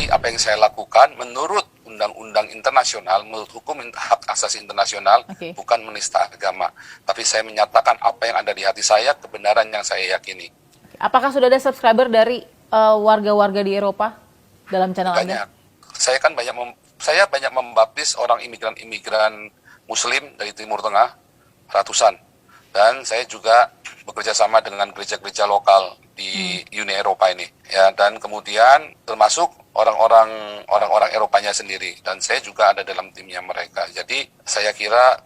Tapi apa yang saya lakukan menurut undang-undang internasional, menurut hukum hak asasi internasional, bukan menista agama. Tapi saya menyatakan apa yang ada di hati saya, kebenaran yang saya yakini. Apakah sudah ada subscriber dari warga-warga di Eropa dalam channel Banyak. Anda? Saya banyak membaptis orang imigran Muslim dari Timur Tengah, ratusan. Dan saya juga bekerja sama dengan gereja-gereja lokal di Uni Eropa ini. Ya, dan kemudian termasuk orang-orang Eropanya sendiri. Dan saya juga ada dalam timnya mereka. Jadi saya kira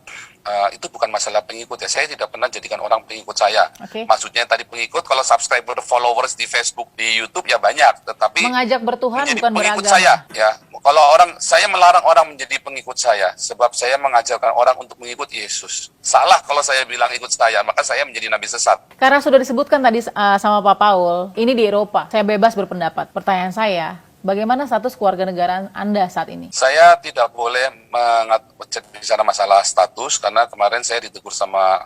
itu bukan masalah pengikut ya. Saya tidak pernah jadikan orang pengikut saya. Maksudnya tadi pengikut, kalau subscriber, followers di Facebook, di YouTube ya banyak. Tetapi mengajak bertuhan bukan pengikut beragama. saya, ya. Kalau saya melarang orang menjadi pengikut saya, sebab saya mengajarkan orang untuk mengikut Yesus. Salah kalau saya bilang ikut saya, maka saya menjadi nabi sesat. Karena sudah disebutkan tadi sama Pak Paul, ini di Eropa. Saya bebas berpendapat. Pertanyaan saya, bagaimana status keluarga negaraan Anda saat ini? Saya tidak boleh bicara masalah status, karena kemarin saya ditegur sama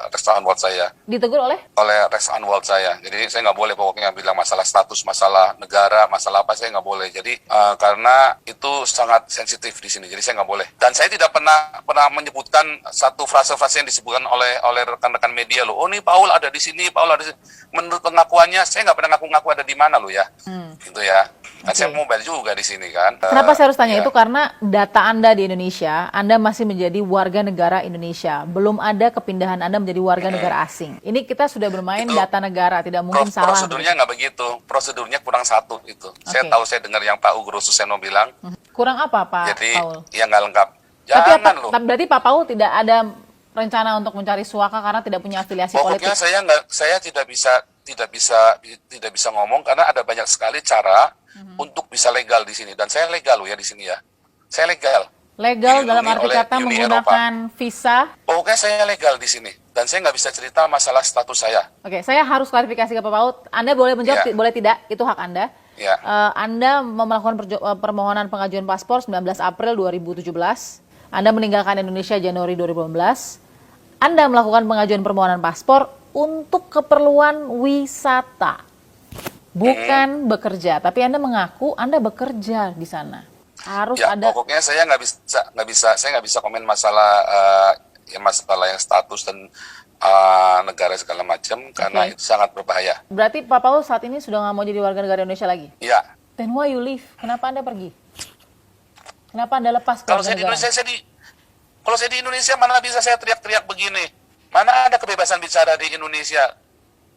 Rex Anwalt saya. Ditegur oleh? Oleh Rex Anwalt saya. Jadi saya nggak boleh pokoknya bilang masalah status, masalah negara, masalah apa, saya nggak boleh. Jadi karena itu sangat sensitif di sini, jadi saya nggak boleh. Dan saya tidak pernah menyebutkan satu frase-frase yang disebutkan oleh rekan-rekan media loh. Oh, ini Paul ada di sini, Paul ada di sini. Menurut pengakuannya, saya nggak pernah ngaku-ngaku ada di mana loh ya. Gitu ya. Kan saya mobile juga di sini kan. Kenapa saya harus tanya itu? Karena data Anda di Indonesia, Anda masih menjadi warga negara Indonesia. Belum ada kepindahan Anda menjadi warga negara asing. Ini kita sudah bermain data negara, tidak mungkin salah. Prosedurnya nggak begitu. Prosedurnya kurang satu itu. Saya tahu, saya dengar yang Pak Ugro Suseno bilang. Kurang apa Pak Jadi, Paul? ya nggak lengkap. Jangan loh. Berarti Pak Paul tidak ada rencana untuk mencari suaka karena tidak punya afiliasi politik? Pokoknya saya tidak bisa ngomong karena ada banyak sekali cara untuk bisa legal di sini, dan saya legal loh ya di sini ya. Saya legal. Legal dalam arti kata menggunakan visa? Pokoknya saya legal di sini, dan saya nggak bisa cerita masalah status saya. Oke, saya harus klarifikasi ke Pak Paul. Anda boleh menjawab, boleh tidak, itu hak Anda. Anda melakukan permohonan pengajuan paspor 19 April 2017. Anda meninggalkan Indonesia Januari 2018. Anda melakukan pengajuan permohonan paspor untuk keperluan wisata, bukan bekerja. Tapi Anda mengaku Anda bekerja di sana. Harus ada. Pokoknya saya nggak bisa komen masalah masalah yang status dan negara segala macam, karena itu sangat berbahaya. Berarti Pak Paul saat ini sudah nggak mau jadi warga negara Indonesia lagi? Iya. Then why you leave? Kenapa Anda pergi? Kenapa Anda lepas? Kalau saya di Indonesia, mana bisa saya teriak-teriak begini? Mana ada kebebasan bicara di Indonesia?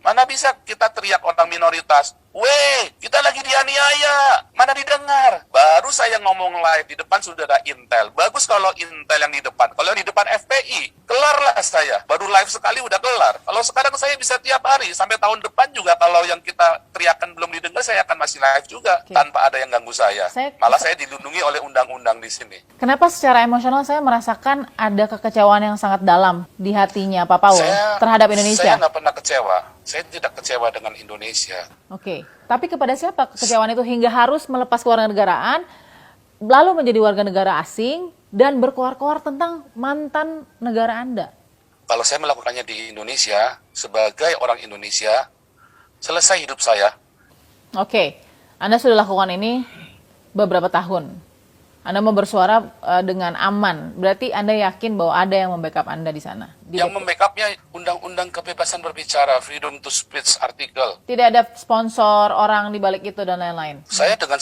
Mana bisa kita teriak orang minoritas? Weh, kita lagi dianiaya. Mana didengar? Baru saya ngomong live, di depan sudah ada Intel. Bagus kalau Intel yang di depan. Kalau yang di depan FPI, kelarlah saya. Baru live sekali udah kelar. Kalau sekarang saya bisa tiap hari, sampai tahun depan juga kalau yang kita teriakan belum didengar, saya akan masih live juga. Tanpa ada yang ganggu saya. Malah saya dilindungi oleh undang-undang di sini. Kenapa secara emosional saya merasakan ada kekecewaan yang sangat dalam di hatinya Pak Paul terhadap Indonesia? Saya nggak pernah kecewa. Saya tidak kecewa dengan Indonesia. Oke, tapi kepada siapa kekecewaan itu hingga harus melepas kewarganegaraan, lalu menjadi warga negara asing, dan berkoar-koar tentang mantan negara Anda? Kalau saya melakukannya di Indonesia, sebagai orang Indonesia, selesai hidup saya. Oke, Anda sudah lakukan ini beberapa tahun. Anda mau bersuara dengan aman. Berarti Anda yakin bahwa ada yang membackup Anda di sana? Yang membackupnya Undang-Undang Kebebasan Berbicara, Freedom to Speech artikel. Tidak ada sponsor, orang di balik itu, dan lain-lain? Saya dengan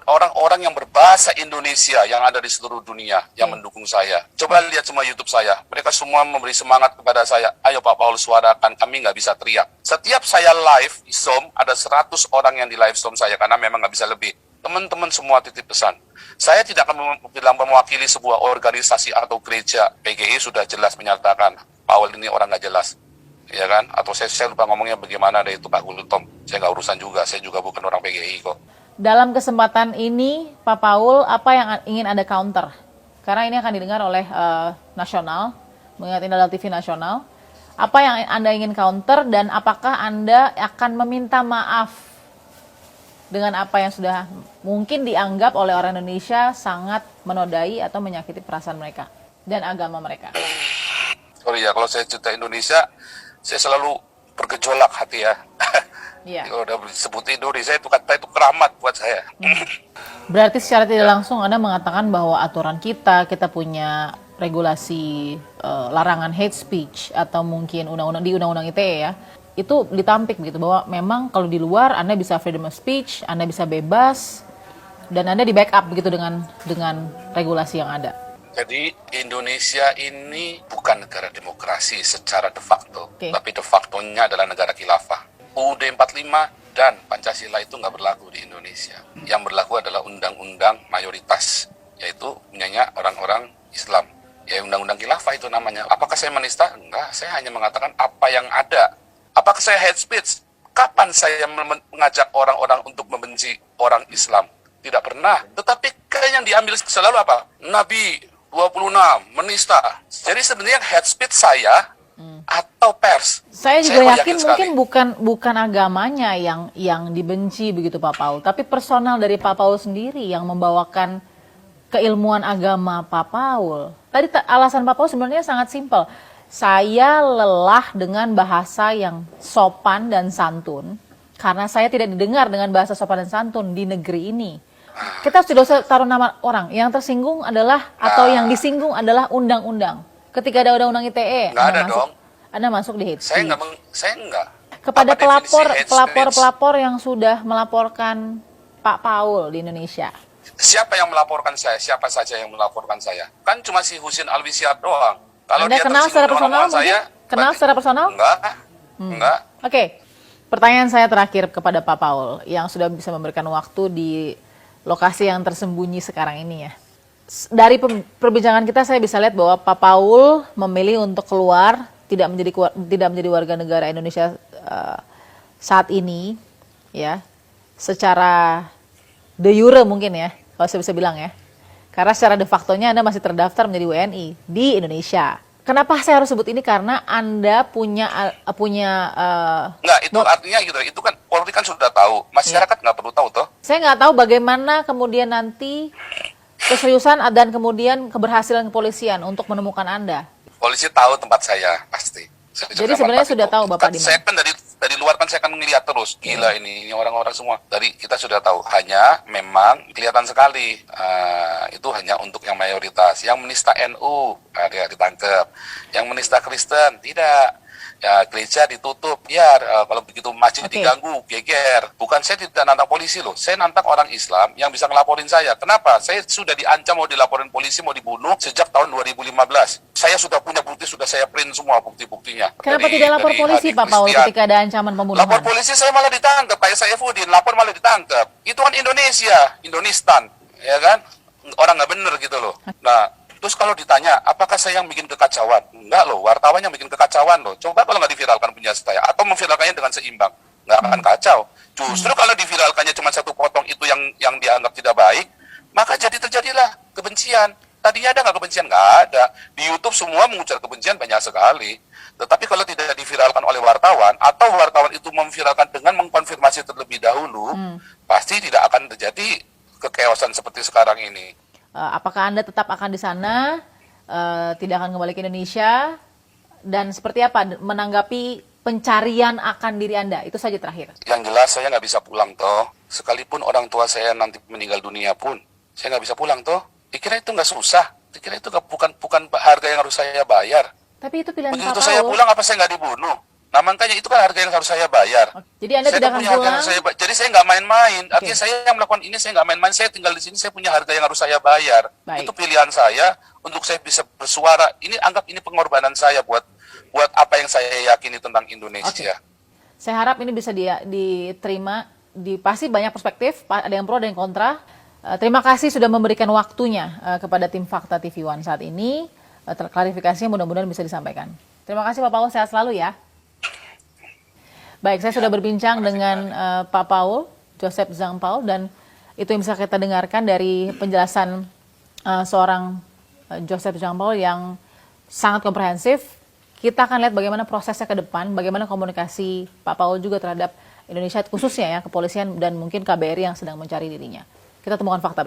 orang-orang yang berbahasa Indonesia yang ada di seluruh dunia yang mendukung saya. Coba lihat semua YouTube saya. Mereka semua memberi semangat kepada saya. Ayo Pak Paul, suarakan, kami nggak bisa teriak. Setiap saya live Zoom, ada 100 orang yang di live Zoom saya, karena memang nggak bisa lebih. Teman-teman semua titip pesan. Saya tidak akan bilang mewakili sebuah organisasi atau gereja. PGI sudah jelas menyatakan Paul ini orang nggak jelas, ya kan? Atau saya lupa ngomongnya bagaimana, ada itu Pak Gulutom. Saya nggak urusan juga. Saya juga bukan orang PGI kok. Dalam kesempatan ini, Pak Paul, apa yang ingin Anda counter? Karena ini akan didengar oleh nasional, mengingat ini adalah TV nasional. Apa yang Anda ingin counter, dan apakah Anda akan meminta maaf dengan apa yang sudah mungkin dianggap oleh orang Indonesia sangat menodai atau menyakiti perasaan mereka dan agama mereka? Sorry ya, kalau saya cerita Indonesia, saya selalu bergejolak hati ya. Iya. Kalau udah disebut Indonesia itu kata itu keramat buat saya. Berarti secara tidak langsung Anda mengatakan bahwa aturan kita punya regulasi larangan hate speech atau mungkin undang-undang ITE ya, itu ditampik begitu bahwa memang kalau di luar Anda bisa freedom of speech, Anda bisa bebas dan Anda di backup begitu dengan regulasi yang ada. Jadi Indonesia ini bukan negara demokrasi secara de facto, tapi de facto-nya adalah negara khilafah. UUD 45 dan Pancasila itu nggak berlaku di Indonesia. Yang berlaku adalah undang-undang mayoritas, yaitu punyanya orang-orang Islam. Ya undang-undang khilafah itu namanya. Apakah saya menista? Enggak, saya hanya mengatakan apa yang ada. Apakah saya hate speech? Kapan saya mengajak orang-orang untuk membenci orang Islam? Tidak pernah. Tetapi yang diambil selalu apa? Nabi 26, menista. Jadi sebenarnya hate speech saya atau pers. Saya juga yakin mungkin bukan agamanya yang dibenci begitu Pak Paul, tapi personal dari Pak Paul sendiri yang membawakan keilmuan agama Pak Paul. Tadi alasan Pak Paul sebenarnya sangat simpel. Saya lelah dengan bahasa yang sopan dan santun karena saya tidak didengar dengan bahasa sopan dan santun di negeri ini. Kita sudah usah taruh nama orang. Yang tersinggung adalah atau yang disinggung adalah undang-undang. Ketika ada undang-undang ITE, Anda masuk di hate speech. Saya enggak. Kepada pelapor yang sudah melaporkan Pak Paul di Indonesia. Siapa yang melaporkan saya? Siapa saja yang melaporkan saya? Kan cuma si Husin Alwisyar doang. Kalau Anda kenal secara personal mungkin? Kenal secara personal? Enggak. Oke. Pertanyaan saya terakhir kepada Pak Paul yang sudah bisa memberikan waktu di lokasi yang tersembunyi sekarang ini ya. Dari perbincangan kita saya bisa lihat bahwa Pak Paul memilih untuk keluar, tidak menjadi warga negara Indonesia saat ini ya. Secara de jure mungkin ya, kalau saya bisa bilang ya. Karena secara de facto-nya Anda masih terdaftar menjadi WNI di Indonesia. Kenapa saya harus sebut ini? Karena Anda punya Enggak, itu artinya gitu. Itu kan Polri kan sudah tahu. Masyarakat nggak perlu tahu toh. Saya nggak tahu bagaimana kemudian nanti keseriusan dan kemudian keberhasilan kepolisian untuk menemukan Anda. Polisi tahu tempat saya pasti. Jadi sebenarnya sudah tahu Bapak di mana? Saya kan dari luar kan saya kan melihat terus. Gila ini orang-orang semua. Dari kita sudah tahu. Hanya memang kelihatan sekali itu hanya untuk yang mayoritas. Yang menista NU dia ditangkap. Yang menista Kristen tidak. Ya gereja ditutup. Biar kalau begitu masjid diganggu, geger. Bukan saya tidak nantang polisi loh. Saya nantang orang Islam yang bisa ngelaporin saya. Kenapa? Saya sudah diancam mau dilaporin polisi, mau dibunuh sejak tahun 2015. Saya sudah punya bukti, sudah saya print semua bukti-buktinya. Kenapa tidak lapor polisi Pak Paul ketika ada ancaman pembunuhan? Lapor polisi saya malah ditangkap, kayak saya Fudin, lapor malah ditangkap. Itu kan Indonesia, Indonistan, ya kan? Orang nggak bener gitu loh. Nah, terus kalau ditanya, apakah saya yang bikin kekacauan? Enggak loh, wartawan yang bikin kekacauan loh. Coba kalau nggak diviralkan punya saya, atau memviralkannya dengan seimbang, nggak akan kacau. Justru kalau diviralkannya cuma satu potong itu yang dianggap tidak baik, maka terjadilah kebencian. Tadinya ada nggak kebencian? Nggak ada. Di YouTube semua mengucar kebencian banyak sekali. Tetapi kalau tidak diviralkan oleh wartawan, atau wartawan itu memviralkan dengan mengkonfirmasi terlebih dahulu, pasti tidak akan terjadi kekeosan seperti sekarang ini. Apakah Anda tetap akan di sana, tidak akan kembali ke Indonesia, dan seperti apa menanggapi pencarian akan diri Anda? Itu saja terakhir. Yang jelas saya nggak bisa pulang toh. Sekalipun orang tua saya nanti meninggal dunia pun, saya nggak bisa pulang toh. Dikira itu nggak susah. Dikira itu bukan harga yang harus saya bayar. Tapi itu pilihan Pak Paul. Begitu saya pulang apa saya nggak dibunuh? Nah makanya itu kan harga yang harus saya bayar. Jadi Anda tidak akan pulang? Jadi saya nggak main-main. Artinya saya yang melakukan ini, saya nggak main-main. Saya tinggal di sini, saya punya harga yang harus saya bayar. Baik. Itu pilihan saya untuk saya bisa bersuara. Ini anggap ini pengorbanan saya buat apa yang saya yakini tentang Indonesia. Saya harap ini bisa diterima. Pasti banyak perspektif, ada yang pro, ada yang kontra. Terima kasih sudah memberikan waktunya kepada tim Fakta TV One saat ini. Klarifikasinya mudah-mudahan bisa disampaikan. Terima kasih Pak Paul, sehat selalu ya. Baik, saya sudah berbincang dengan Pak Paul, Joseph Zhang Paul, dan itu yang bisa kita dengarkan dari penjelasan seorang Joseph Zhang Paul yang sangat komprehensif. Kita akan lihat bagaimana prosesnya ke depan, bagaimana komunikasi Pak Paul juga terhadap Indonesia, khususnya ya kepolisian dan mungkin KBRI yang sedang mencari dirinya. Kita temukan fakta berikut.